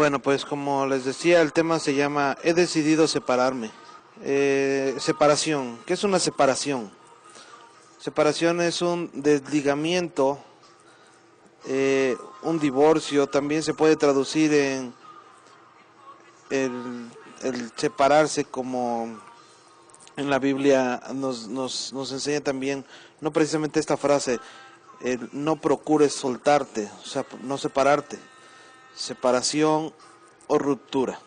Bueno, pues como les decía, el tema se llama He decidido separarme. Separación. ¿Qué es una separación? Separación es un desligamiento, un divorcio. También se puede traducir en el separarse, como en la Biblia nos enseña también, no precisamente esta frase, no procures soltarte, o sea, no separarte. Separación o ruptura.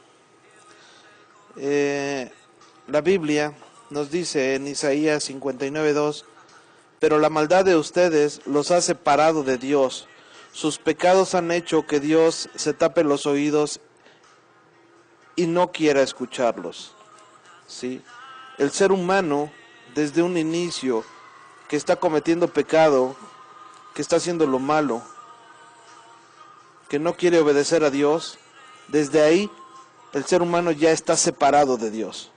La Biblia nos dice en Isaías 59:2, pero la maldad de ustedes los ha separado de Dios. Sus pecados han hecho que Dios se tape los oídos y no quiera escucharlos. ¿Sí? El ser humano, desde un inicio, que está cometiendo pecado, que está haciendo lo malo, que no quiere obedecer a Dios, desde ahí el ser humano ya está separado de Dios.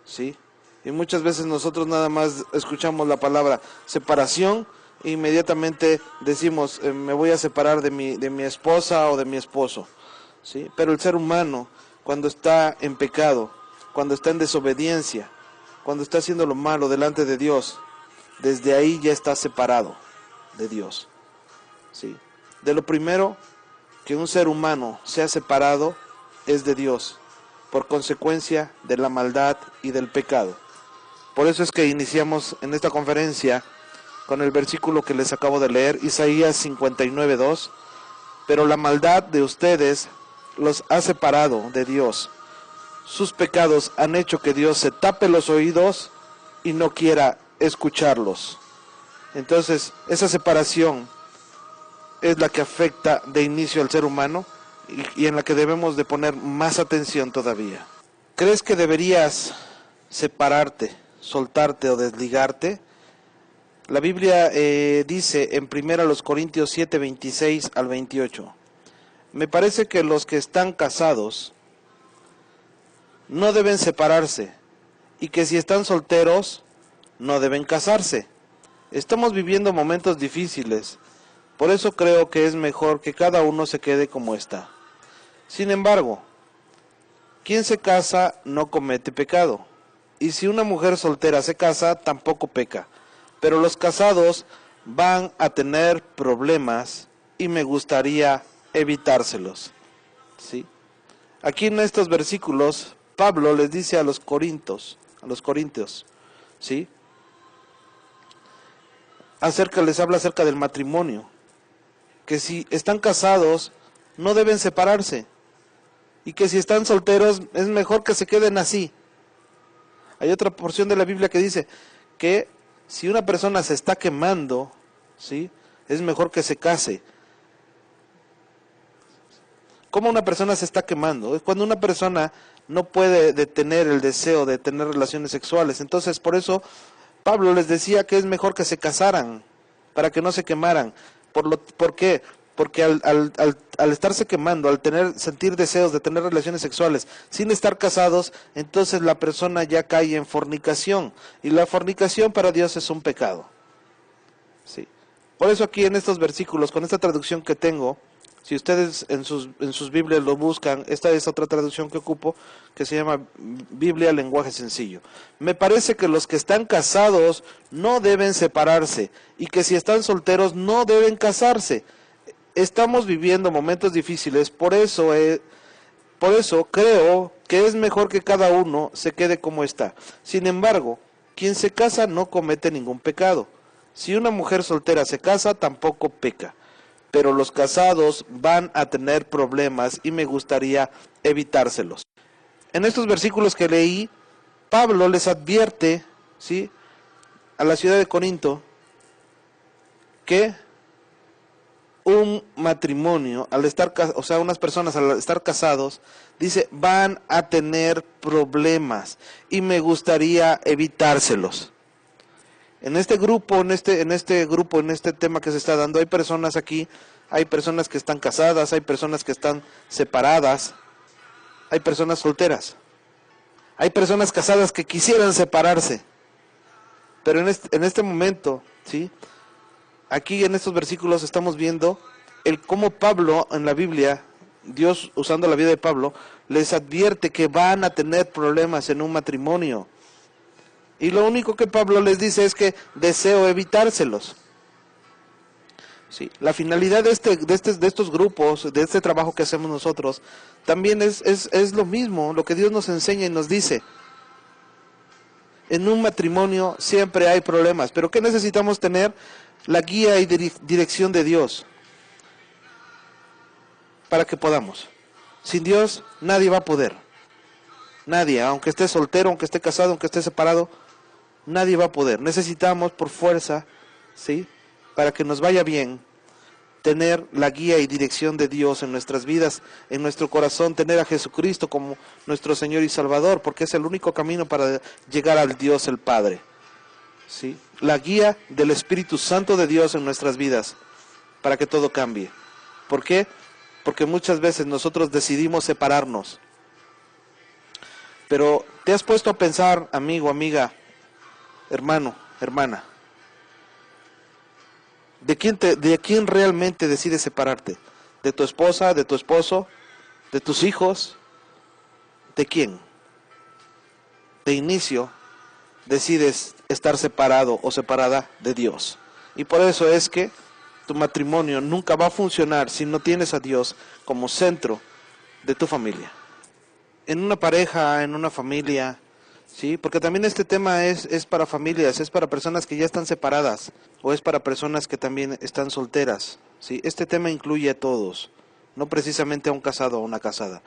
¿Sí? Y muchas veces nosotros nada más escuchamos la palabra separación e inmediatamente decimos, me voy a separar de mi esposa o de mi esposo. ¿Sí? Pero el ser humano, cuando está en pecado, cuando está en desobediencia, cuando está haciendo lo malo delante de Dios, desde ahí ya está separado de Dios. ¿Sí? De lo primero que un ser humano sea separado es de Dios, por consecuencia de la maldad y del pecado. Por eso es que iniciamos en esta conferencia con el versículo que les acabo de leer, Isaías 59:2, pero la maldad de ustedes los ha separado de Dios. Sus pecados han hecho que Dios se tape los oídos y no quiera escucharlos. Entonces, esa separación es la que afecta de inicio al ser humano y en la que debemos de poner más atención todavía. ¿Crees que deberías separarte, soltarte o desligarte? La Biblia dice en 1 Corintios 7:26 al 28, me parece que los que están casados no deben separarse y que si están solteros no deben casarse. Estamos viviendo momentos difíciles. Por eso creo que es mejor que cada uno se quede como está. Sin embargo, quien se casa no comete pecado. Y si una mujer soltera se casa, tampoco peca. Pero los casados van a tener problemas y me gustaría evitárselos. ¿Sí? Aquí en estos versículos, Pablo les dice a los corintios, ¿sí? Les habla acerca del matrimonio. Que si están casados no deben separarse y que si están solteros es mejor que se queden así. Hay otra porción de la Biblia que dice que si una persona se está quemando, ¿sí?, es mejor que se case. ¿Cómo una persona se está quemando? Es cuando una persona no puede detener el deseo de tener relaciones sexuales. Entonces, por eso Pablo les decía que es mejor que se casaran para que no se quemaran. ¿Por qué? Porque al estarse quemando, al sentir deseos de tener relaciones sexuales sin estar casados, entonces la persona ya cae en fornicación. Y la fornicación para Dios es un pecado. ¿Sí? Por eso aquí en estos versículos, con esta traducción que tengo, si ustedes en sus Biblias lo buscan, esta es otra traducción que ocupo, que se llama Biblia Lenguaje Sencillo. Me parece que los que están casados no deben separarse y que si están solteros no deben casarse. Estamos viviendo momentos difíciles, por eso creo que es mejor que cada uno se quede como está. Sin embargo, quien se casa no comete ningún pecado. Si una mujer soltera se casa, tampoco peca. Pero los casados van a tener problemas y me gustaría evitárselos. En estos versículos que leí, Pablo les advierte, ¿sí?, a la ciudad de Corinto que un matrimonio, unas personas al estar casados, dice, van a tener problemas y me gustaría evitárselos. En este grupo, en este tema que se está dando, hay personas aquí, hay personas que están casadas, hay personas que están separadas, hay personas solteras, hay personas casadas que quisieran separarse, pero en este momento, ¿sí?, aquí en estos versículos estamos viendo cómo Pablo en la Biblia Dios, usando la vida de Pablo, les advierte que van a tener problemas en un matrimonio. Y lo único que Pablo les dice es que deseo evitárselos. Sí, la finalidad de estos grupos, de este trabajo que hacemos nosotros, también es lo mismo, lo que Dios nos enseña y nos dice. En un matrimonio siempre hay problemas, pero ¿qué necesitamos tener? La guía y dirección de Dios para que podamos. Sin Dios nadie va a poder. Nadie, aunque esté soltero, aunque esté casado, aunque esté separado, nadie va a poder. Necesitamos por fuerza, ¿sí?, para que nos vaya bien, tener la guía y dirección de Dios en nuestras vidas, en nuestro corazón, tener a Jesucristo como nuestro Señor y Salvador, porque es el único camino para llegar al Dios el Padre. ¿Sí? La guía del Espíritu Santo de Dios en nuestras vidas, para que todo cambie. ¿Por qué? Porque muchas veces nosotros decidimos separarnos. Pero ¿te has puesto a pensar, amigo, amiga, hermano, hermana? ¿De quién realmente decides separarte? ¿De tu esposa, de tu esposo, de tus hijos? ¿De quién? De inicio decides estar separado o separada de Dios. Y por eso es que tu matrimonio nunca va a funcionar si no tienes a Dios como centro de tu familia. En una pareja, en una familia, ¿sí? Porque también este tema es para familias, es para personas que ya están separadas, o es para personas que también están solteras, ¿sí? Este tema incluye a todos, no precisamente a un casado o una casada.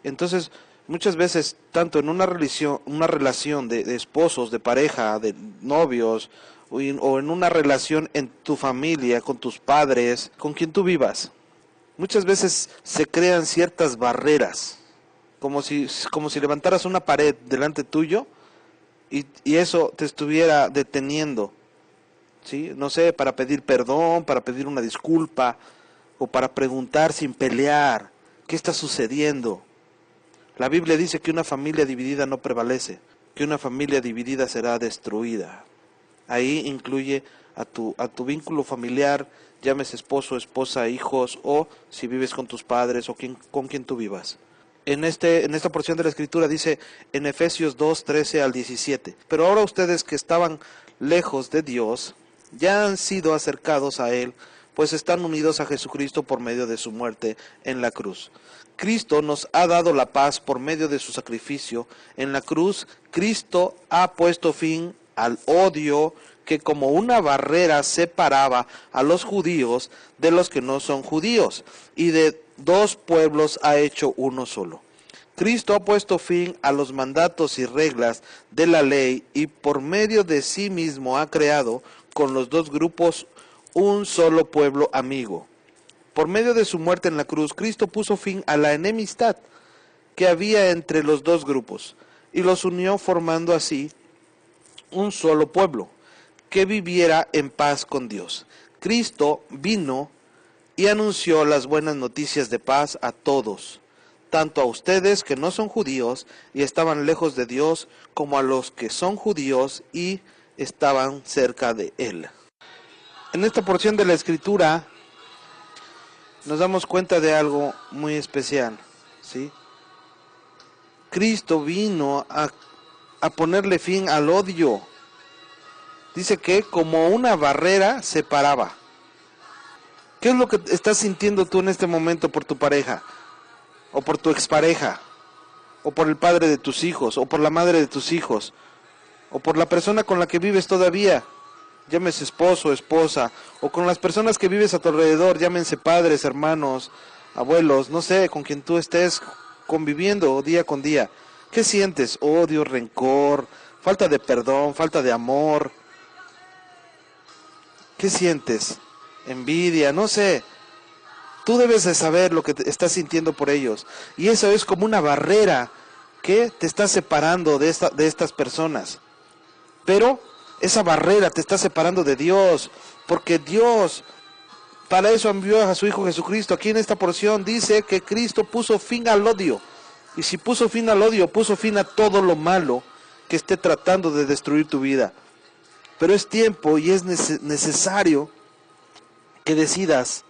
Entonces, muchas veces, tanto en una relación de esposos, de pareja, de novios, o en una relación en tu familia, con tus padres, con quien tú vivas, muchas veces se crean ciertas barreras, como si levantaras una pared delante tuyo y eso te estuviera deteniendo, ¿sí? No sé, para pedir perdón, para pedir una disculpa, o para preguntar sin pelear, ¿qué está sucediendo? La Biblia dice que una familia dividida no prevalece, que una familia dividida será destruida. Ahí incluye a tu vínculo familiar, llámese esposo, esposa, hijos, o si vives con tus padres o con quien tú vivas. En esta porción de la Escritura dice en Efesios 2, 13 al 17, pero ahora ustedes que estaban lejos de Dios, ya han sido acercados a Él, pues están unidos a Jesucristo por medio de su muerte en la cruz. Cristo nos ha dado la paz por medio de su sacrificio. En la cruz, Cristo ha puesto fin al odio que como una barrera separaba a los judíos de los que no son judíos, y de dos pueblos ha hecho uno solo. Cristo ha puesto fin a los mandatos y reglas de la ley y por medio de sí mismo ha creado con los dos grupos un solo pueblo amigo. Por medio de su muerte en la cruz, Cristo puso fin a la enemistad que había entre los dos grupos y los unió formando así un solo pueblo que viviera en paz con Dios. Cristo vino y anunció las buenas noticias de paz a todos, tanto a ustedes que no son judíos y estaban lejos de Dios, como a los que son judíos y estaban cerca de Él. En esta porción de la Escritura nos damos cuenta de algo muy especial, ¿sí? Cristo vino a ponerle fin al odio. Dice que como una barrera separaba. ¿Qué es lo que estás sintiendo tú en este momento por tu pareja? O por tu expareja, o por el padre de tus hijos, o por la madre de tus hijos, o por la persona con la que vives todavía, llámese esposo, esposa, o con las personas que vives a tu alrededor, llámense padres, hermanos, abuelos, no sé, con quien tú estés conviviendo día con día. ¿Qué sientes? Odio, rencor, falta de perdón, falta de amor. ¿Qué sientes? Envidia, no sé. Tú debes de saber lo que estás sintiendo por ellos. Y eso es como una barrera que te está separando de estas personas. Pero esa barrera te está separando de Dios. Porque Dios, para eso envió a su Hijo Jesucristo. Aquí en esta porción dice que Cristo puso fin al odio. Y si puso fin al odio, puso fin a todo lo malo que esté tratando de destruir tu vida. Pero es tiempo y es necesario que decidas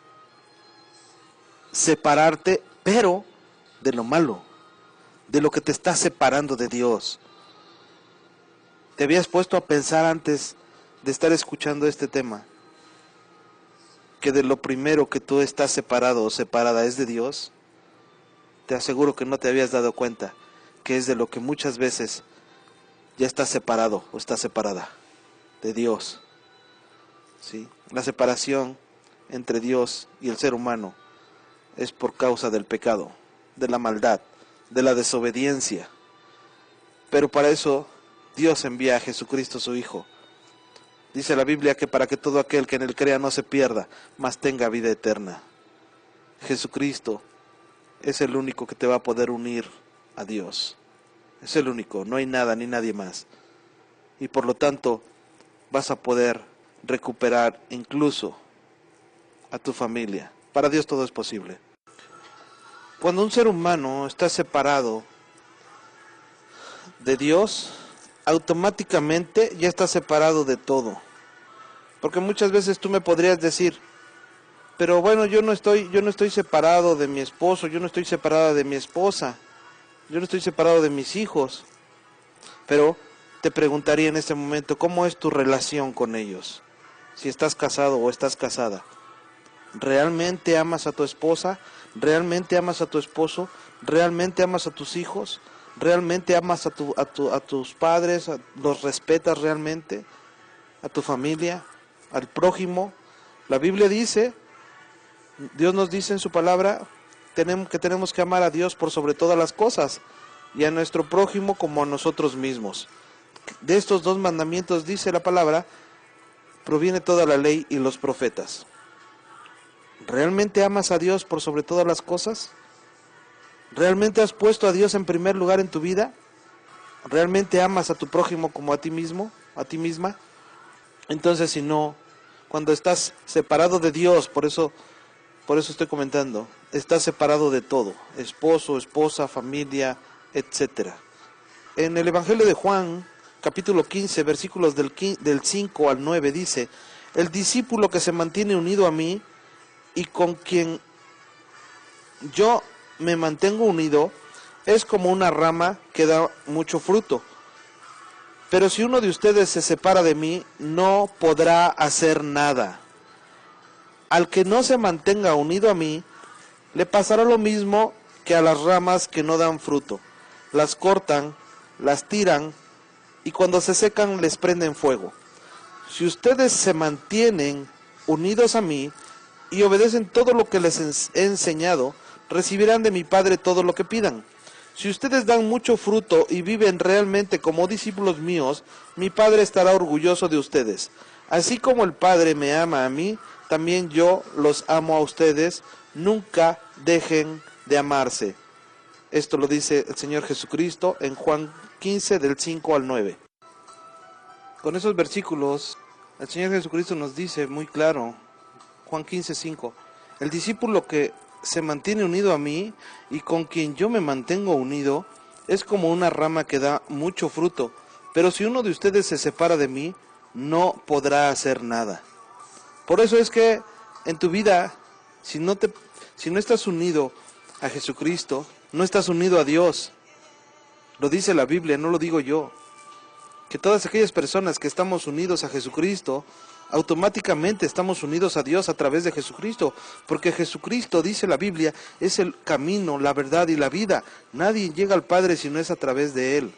separarte pero de lo malo, de lo que te está separando de Dios. ¿Te habías puesto a pensar antes de estar escuchando este tema que de lo primero que tú estás separado o separada es de Dios? Te aseguro que no te habías dado cuenta que es de lo que muchas veces ya estás separado o estás separada de Dios. ¿Sí? La separación entre Dios y el ser humano es por causa del pecado, de la maldad, de la desobediencia. Pero para eso Dios envía a Jesucristo su Hijo. Dice la Biblia que para que todo aquel que en él crea no se pierda, mas tenga vida eterna. Jesucristo es el único que te va a poder unir a Dios. Es el único, no hay nada ni nadie más. Y por lo tanto vas a poder recuperar incluso a tu familia. Para Dios todo es posible. Cuando un ser humano está separado de Dios, automáticamente ya está separado de todo. Porque muchas veces tú me podrías decir, pero bueno, yo no estoy separado de mi esposo, yo no estoy separada de mi esposa, yo no estoy separado de mis hijos. Pero te preguntaría en este momento, ¿cómo es tu relación con ellos? Si estás casado o estás casada. ¿Realmente amas a tu esposa? ¿Realmente amas a tu esposo? ¿Realmente amas a tus hijos? ¿Realmente amas a tus padres? ¿Los respetas realmente? ¿A tu familia? ¿Al prójimo? La Biblia dice, Dios nos dice en su palabra, que tenemos que amar a Dios por sobre todas las cosas y a nuestro prójimo como a nosotros mismos. De estos dos mandamientos, dice la palabra, proviene toda la ley y los profetas. ¿Realmente amas a Dios por sobre todas las cosas? ¿Realmente has puesto a Dios en primer lugar en tu vida? ¿Realmente amas a tu prójimo como a ti mismo, a ti misma? Entonces, si no, cuando estás separado de Dios, por eso estoy comentando, estás separado de todo, esposo, esposa, familia, etcétera. En el Evangelio de Juan, capítulo 15, versículos del 5 al 9, dice, el discípulo que se mantiene unido a mí y con quien yo me mantengo unido, es como una rama que da mucho fruto. Pero si uno de ustedes se separa de mí, no podrá hacer nada. Al que no se mantenga unido a mí, le pasará lo mismo que a las ramas que no dan fruto. Las cortan, las tiran, y cuando se secan les prenden fuego. Si ustedes se mantienen unidos a mí y obedecen todo lo que les he enseñado, recibirán de mi Padre todo lo que pidan. Si ustedes dan mucho fruto y viven realmente como discípulos míos, mi Padre estará orgulloso de ustedes. Así como el Padre me ama a mí, también yo los amo a ustedes. Nunca dejen de amarse. Esto lo dice el Señor Jesucristo en Juan 15, del 5 al 9. Con esos versículos, el Señor Jesucristo nos dice muy claro, Juan 15, 5, el discípulo que se mantiene unido a mí y con quien yo me mantengo unido, es como una rama que da mucho fruto. Pero si uno de ustedes se separa de mí, no podrá hacer nada. Por eso es que en tu vida, si no estás unido a Jesucristo, no estás unido a Dios. Lo dice la Biblia, no lo digo yo. Que todas aquellas personas que estamos unidos a Jesucristo, automáticamente estamos unidos a Dios a través de Jesucristo, porque Jesucristo, dice la Biblia, es el camino, la verdad y la vida. Nadie llega al Padre si no es a través de Él,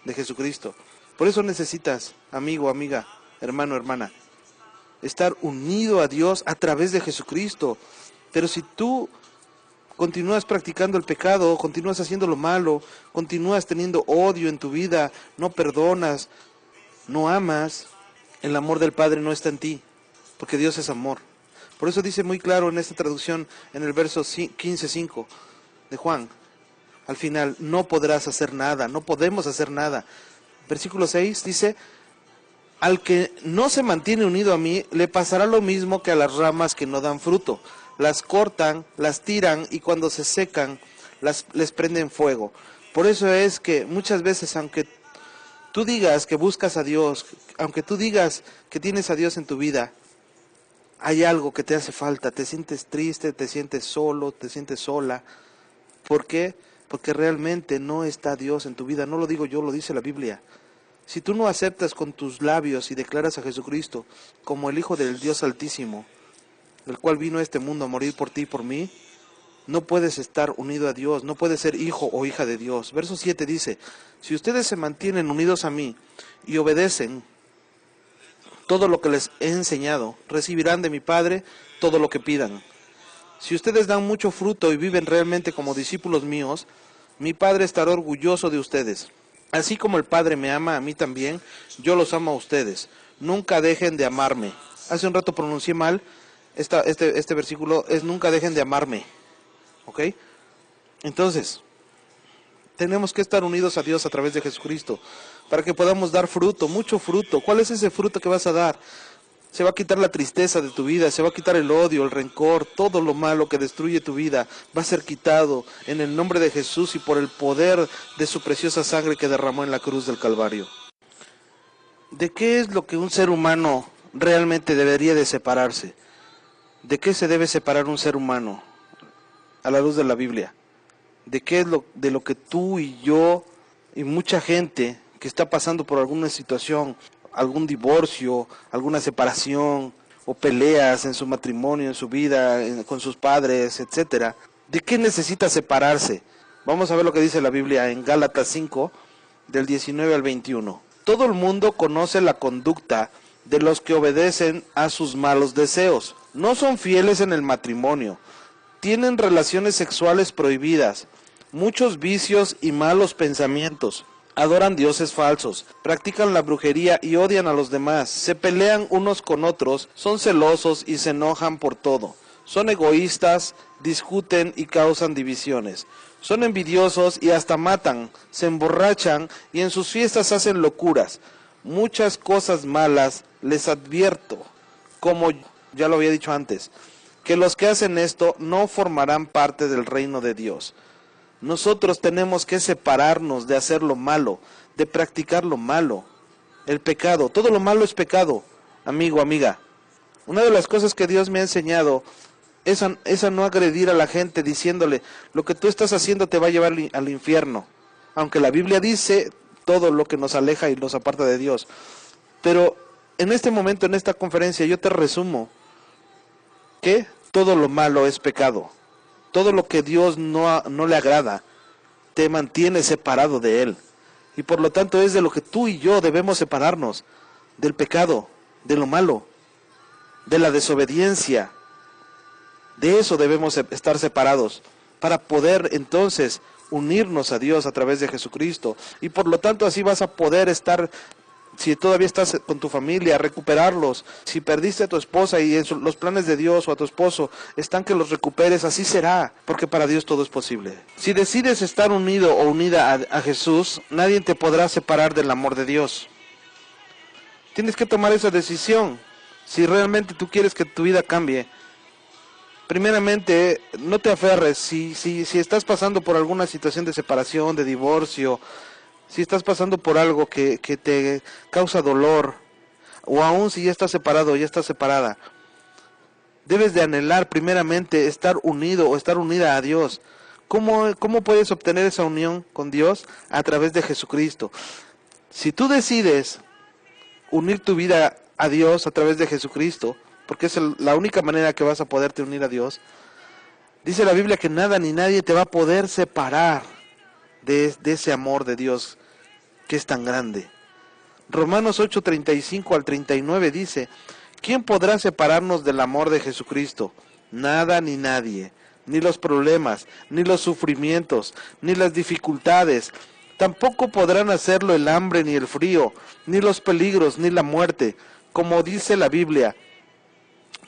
de Jesucristo. Por eso necesitas, amigo, amiga, hermano, hermana, estar unido a Dios a través de Jesucristo. Pero si tú continúas practicando el pecado, continúas haciendo lo malo, continúas teniendo odio en tu vida, no perdonas, no amas, el amor del Padre no está en ti, porque Dios es amor. Por eso dice muy claro en esta traducción, en el verso 15:5 de Juan, al final, no podrás hacer nada, no podemos hacer nada. Versículo 6 dice, al que no se mantiene unido a mí, le pasará lo mismo que a las ramas que no dan fruto. Las cortan, las tiran y cuando se secan, les prenden fuego. Por eso es que muchas veces, aunque tú digas que buscas a Dios, aunque tú digas que tienes a Dios en tu vida, hay algo que te hace falta, te sientes triste, te sientes solo, te sientes sola, ¿Por qué? Porque realmente no está Dios en tu vida. No lo digo yo, lo dice la Biblia. Si tú no aceptas con tus labios y declaras a Jesucristo como el Hijo del Dios Altísimo, el cual vino a este mundo a morir por ti y por mí, no puedes estar unido a Dios, no puedes ser hijo o hija de Dios. Verso 7 dice, si ustedes se mantienen unidos a mí y obedecen todo lo que les he enseñado, recibirán de mi Padre todo lo que pidan. Si ustedes dan mucho fruto y viven realmente como discípulos míos, mi Padre estará orgulloso de ustedes. Así como el Padre me ama a mí también, yo los amo a ustedes. Nunca dejen de amarme. Hace un rato pronuncié mal este versículo, es nunca dejen de amarme. ¿Ok? Entonces, tenemos que estar unidos a Dios a través de Jesucristo, para que podamos dar fruto, mucho fruto. ¿Cuál es ese fruto que vas a dar? Se va a quitar la tristeza de tu vida, se va a quitar el odio, el rencor, todo lo malo que destruye tu vida va a ser quitado en el nombre de Jesús y por el poder de su preciosa sangre que derramó en la cruz del Calvario. ¿De qué es lo que un ser humano realmente debería de separarse? ¿De qué se debe separar un ser humano a la luz de la Biblia? ¿De qué es de lo que tú y yo y mucha gente que está pasando por alguna situación, algún divorcio, alguna separación o peleas en su matrimonio, en su vida, con sus padres, etcétera? ¿De qué necesita separarse? Vamos a ver lo que dice la Biblia en Gálatas 5, del 19 al 21. Todo el mundo conoce la conducta de los que obedecen a sus malos deseos. No son fieles en el matrimonio, tienen relaciones sexuales prohibidas, muchos vicios y malos pensamientos. Adoran dioses falsos, practican la brujería y odian a los demás, se pelean unos con otros, son celosos y se enojan por todo, son egoístas, discuten y causan divisiones, son envidiosos y hasta matan, se emborrachan y en sus fiestas hacen locuras. Muchas cosas malas les advierto, como ya lo había dicho antes, que los que hacen esto no formarán parte del reino de Dios. Nosotros tenemos que separarnos de hacer lo malo, de practicar lo malo, el pecado. Todo lo malo es pecado, amigo, amiga. Una de las cosas que Dios me ha enseñado es a no agredir a la gente diciéndole, lo que tú estás haciendo te va a llevar al infierno. Aunque la Biblia dice todo lo que nos aleja y nos aparta de Dios. Pero en este momento, en esta conferencia, yo te resumo que todo lo malo es pecado. Todo lo que Dios no le agrada, te mantiene separado de Él. Y por lo tanto es de lo que tú y yo debemos separarnos, del pecado, de lo malo, de la desobediencia. De eso debemos estar separados, para poder entonces unirnos a Dios a través de Jesucristo. Y por lo tanto así vas a poder estar, si todavía estás con tu familia, recuperarlos. Si perdiste a tu esposa y en los planes de Dios o a tu esposo están que los recuperes, así será, porque para Dios todo es posible. Si decides estar unido o unida a Jesús, nadie te podrá separar del amor de Dios. Tienes que tomar esa decisión. Si realmente tú quieres que tu vida cambie, primeramente, no te aferres. Si estás pasando por alguna situación de separación, de divorcio, si estás pasando por algo que te causa dolor, o aún si ya estás separado o ya estás separada, debes de anhelar primeramente estar unido o estar unida a Dios. ¿Cómo puedes obtener esa unión con Dios? A través de Jesucristo. Si tú decides unir tu vida a Dios a través de Jesucristo, porque es la única manera que vas a poderte unir a Dios, dice la Biblia que nada ni nadie te va a poder separar de ese amor de Dios que es tan grande. Romanos 8:35 al 39 dice, ¿quién podrá separarnos del amor de Jesucristo? Nada ni nadie, ni los problemas, ni los sufrimientos, ni las dificultades. Tampoco podrán hacerlo el hambre ni el frío, ni los peligros, ni la muerte. Como dice la Biblia,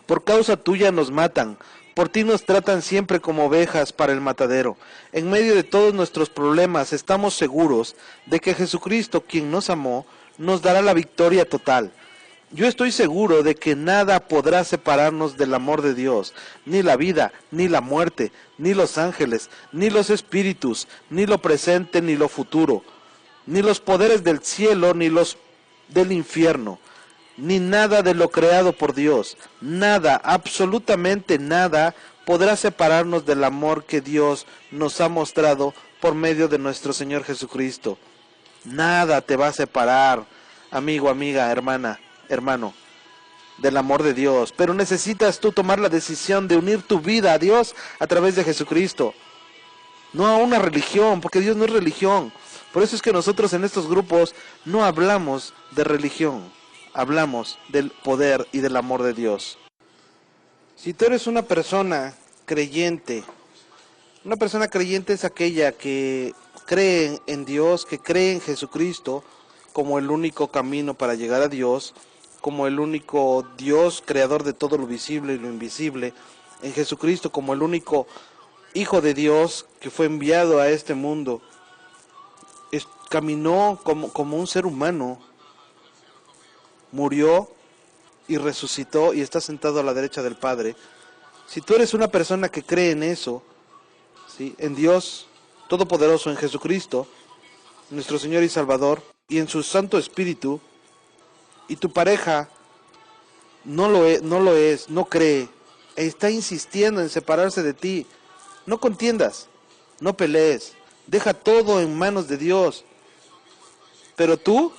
por causa tuya nos matan, por ti nos tratan siempre como ovejas para el matadero. En medio de todos nuestros problemas estamos seguros de que Jesucristo, quien nos amó, nos dará la victoria total. Yo estoy seguro de que nada podrá separarnos del amor de Dios, ni la vida, ni la muerte, ni los ángeles, ni los espíritus, ni lo presente, ni lo futuro, ni los poderes del cielo, ni los del infierno, ni nada de lo creado por Dios. Nada, absolutamente nada, podrá separarnos del amor que Dios nos ha mostrado por medio de nuestro Señor Jesucristo. Nada te va a separar, amigo, amiga, hermana, hermano, del amor de Dios. Pero necesitas tú tomar la decisión de unir tu vida a Dios a través de Jesucristo. No a una religión, porque Dios no es religión. Por eso es que nosotros en estos grupos no hablamos de religión, hablamos del poder y del amor de Dios. Si tú eres una persona creyente es aquella que cree en Dios, que cree en Jesucristo como el único camino para llegar a Dios, como el único Dios creador de todo lo visible y lo invisible, en Jesucristo como el único Hijo de Dios que fue enviado a este mundo. Caminó como un ser humano, murió y resucitó y está sentado a la derecha del Padre. Si tú eres una persona que cree en eso, ¿sí?, en Dios Todopoderoso, en Jesucristo, nuestro Señor y Salvador, y en su Santo Espíritu, y tu pareja no cree, e está insistiendo en separarse de ti, no contiendas, no pelees, deja todo en manos de Dios, pero tú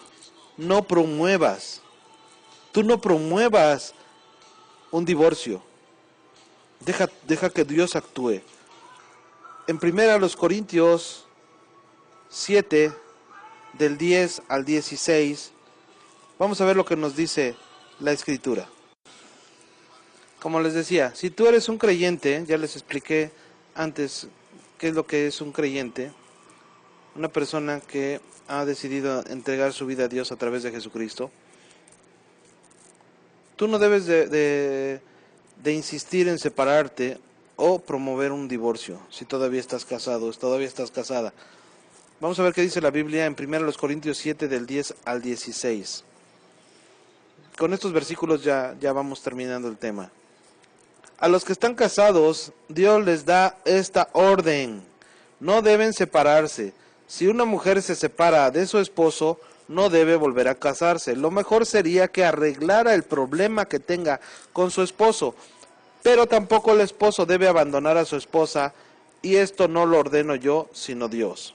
no promuevas un divorcio. Deja que Dios actúe. En 1 Corintios 7, del 10 al 16, vamos a ver lo que nos dice la Escritura. Como les decía, si tú eres un creyente, ya les expliqué antes qué es lo que es un creyente, una persona que ha decidido entregar su vida a Dios a través de Jesucristo. Tú no debes de insistir en separarte o promover un divorcio si todavía estás casado, todavía estás casada. Vamos a ver qué dice la Biblia en 1 Corintios 7 del 10 al 16. Con estos versículos ya vamos terminando el tema. A los que están casados, Dios les da esta orden: no deben separarse. Si una mujer se separa de su esposo, no debe volver a casarse. Lo mejor sería que arreglara el problema que tenga con su esposo. Pero tampoco el esposo debe abandonar a su esposa, y esto no lo ordeno yo, sino Dios.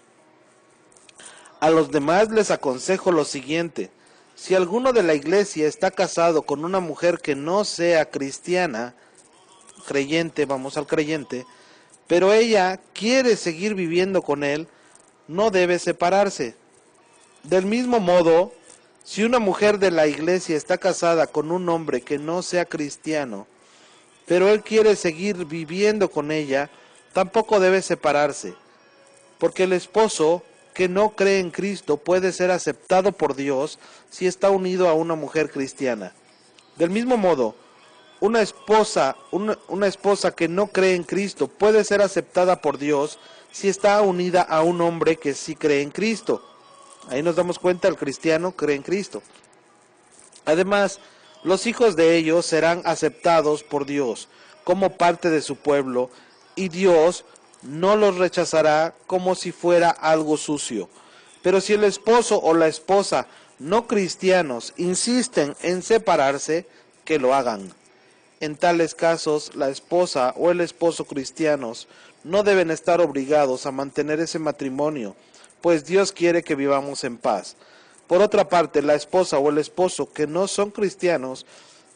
A los demás les aconsejo lo siguiente: si alguno de la iglesia está casado con una mujer que no sea cristiana, creyente, pero ella quiere seguir viviendo con él, no debe separarse. Del mismo modo, si una mujer de la iglesia está casada con un hombre que no sea cristiano, pero él quiere seguir viviendo con ella, tampoco debe separarse, porque el esposo que no cree en Cristo puede ser aceptado por Dios si está unido a una mujer cristiana. Del mismo modo, una esposa que no cree en Cristo puede ser aceptada por Dios si está unida a un hombre que sí cree en Cristo. Ahí nos damos cuenta, el cristiano cree en Cristo. Además, los hijos de ellos serán aceptados por Dios como parte de su pueblo, y Dios no los rechazará como si fuera algo sucio. Pero si el esposo o la esposa no cristianos insisten en separarse, que lo hagan. En tales casos, la esposa o el esposo cristianos no deben estar obligados a mantener ese matrimonio, pues Dios quiere que vivamos en paz. Por otra parte, la esposa o el esposo que no son cristianos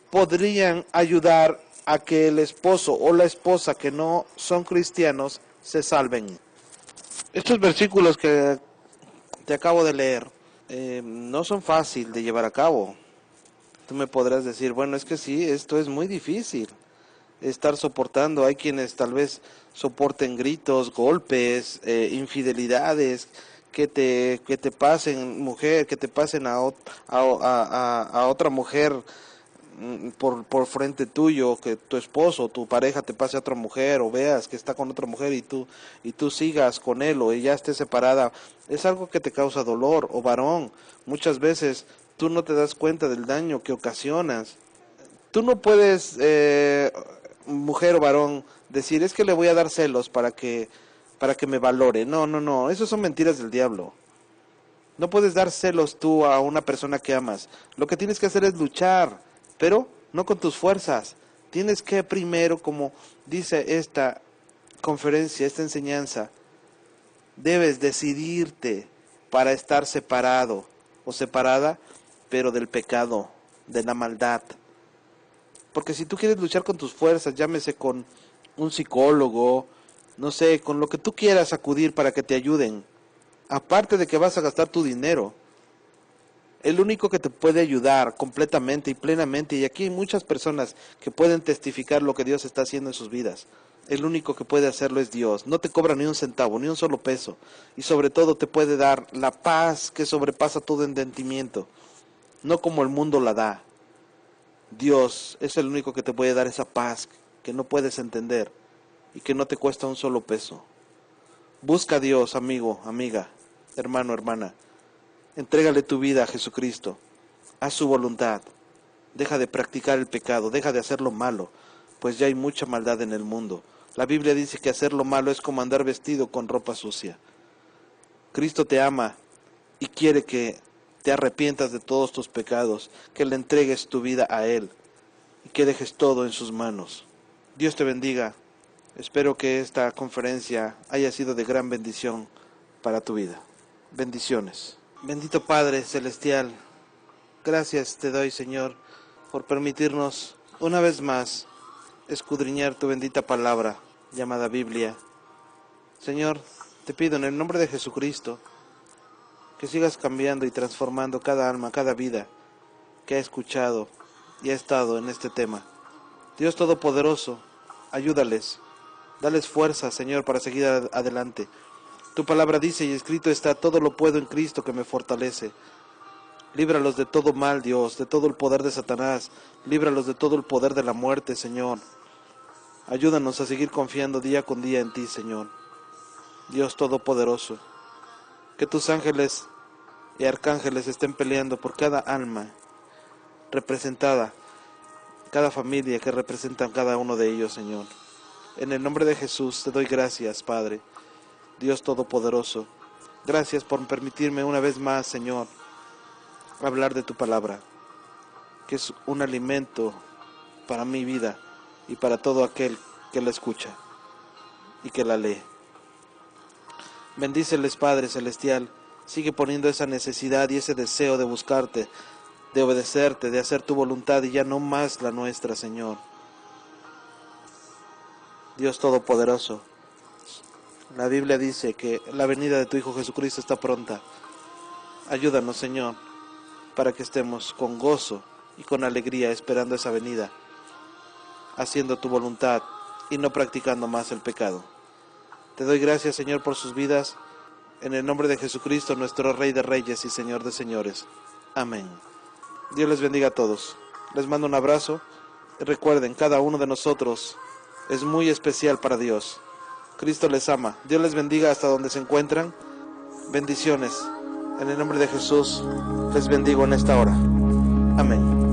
podrían ayudar a que el esposo o la esposa que no son cristianos se salven. Estos versículos que te acabo de leer no son fáciles de llevar a cabo. Tú me podrás decir, bueno, es que sí, esto es muy difícil estar soportando. Hay quienes tal vez soporten gritos, golpes, infidelidades, que te pasen, mujer, que te pasen a otra mujer por frente tuyo, que tu esposo, tu pareja te pase a otra mujer, o veas que está con otra mujer y tú sigas con él, o ella esté separada. Es algo que te causa dolor. O varón, muchas veces tú no te das cuenta del daño que ocasionas. Tú no puedes, mujer o varón, decir, es que le voy a dar celos para que me valore. No, eso son mentiras del diablo. No puedes dar celos tú a una persona que amas. Lo que tienes que hacer es luchar, pero no con tus fuerzas, Tienes que primero, como dice esta conferencia, esta enseñanza, debes decidirte para estar separado o separada, pero del pecado, de la maldad. Porque si tú quieres luchar con tus fuerzas, llámese con un psicólogo, no sé, con lo que tú quieras acudir para que te ayuden, aparte de que vas a gastar tu dinero, el único que te puede ayudar completamente y plenamente, y aquí hay muchas personas que pueden testificar lo que Dios está haciendo en sus vidas, el único que puede hacerlo es Dios. No te cobra ni un centavo, ni un solo peso, y sobre todo te puede dar la paz que sobrepasa todo entendimiento, no como el mundo la da. Dios es el único que te puede dar esa paz que no puedes entender y que no te cuesta un solo peso. Busca a Dios, amigo, amiga, hermano, hermana. Entrégale tu vida a Jesucristo. Haz su voluntad. Deja de practicar el pecado, deja de hacer lo malo, pues ya hay mucha maldad en el mundo. La Biblia dice que hacer lo malo es como andar vestido con ropa sucia. Cristo te ama y quiere que te arrepientas de todos tus pecados, que le entregues tu vida a Él y que dejes todo en sus manos. Dios te bendiga. Espero que esta conferencia haya sido de gran bendición para tu vida. Bendiciones. Bendito Padre Celestial, gracias te doy, Señor, por permitirnos una vez más escudriñar tu bendita palabra llamada Biblia. Señor, te pido en el nombre de Jesucristo que sigas cambiando y transformando cada alma, cada vida que ha escuchado y ha estado en este tema. Dios Todopoderoso, ayúdales, dales fuerza, Señor, para seguir adelante. Tu palabra dice y escrito está: todo lo puedo en Cristo que me fortalece. Líbralos de todo mal, Dios, de todo el poder de Satanás. Líbralos de todo el poder de la muerte, Señor. Ayúdanos a seguir confiando día con día en ti, Señor. Dios Todopoderoso, que tus ángeles y arcángeles estén peleando por cada alma representada, cada familia que representan cada uno de ellos, Señor. En el nombre de Jesús te doy gracias, Padre, Dios Todopoderoso. Gracias por permitirme una vez más, Señor, hablar de tu palabra, que es un alimento para mi vida y para todo aquel que la escucha y que la lee. Bendíceles, Padre Celestial. Sigue poniendo esa necesidad y ese deseo de buscarte, de obedecerte, de hacer tu voluntad y ya no más la nuestra, Señor. Dios Todopoderoso, la Biblia dice que la venida de tu Hijo Jesucristo está pronta. Ayúdanos, Señor, para que estemos con gozo y con alegría esperando esa venida, haciendo tu voluntad y no practicando más el pecado. Te doy gracias, Señor, por sus vidas, en el nombre de Jesucristo, nuestro Rey de Reyes y Señor de Señores. Amén. Dios les bendiga a todos. Les mando un abrazo. Recuerden, cada uno de nosotros es muy especial para Dios. Cristo les ama. Dios les bendiga hasta donde se encuentran. Bendiciones. En el nombre de Jesús les bendigo en esta hora. Amén.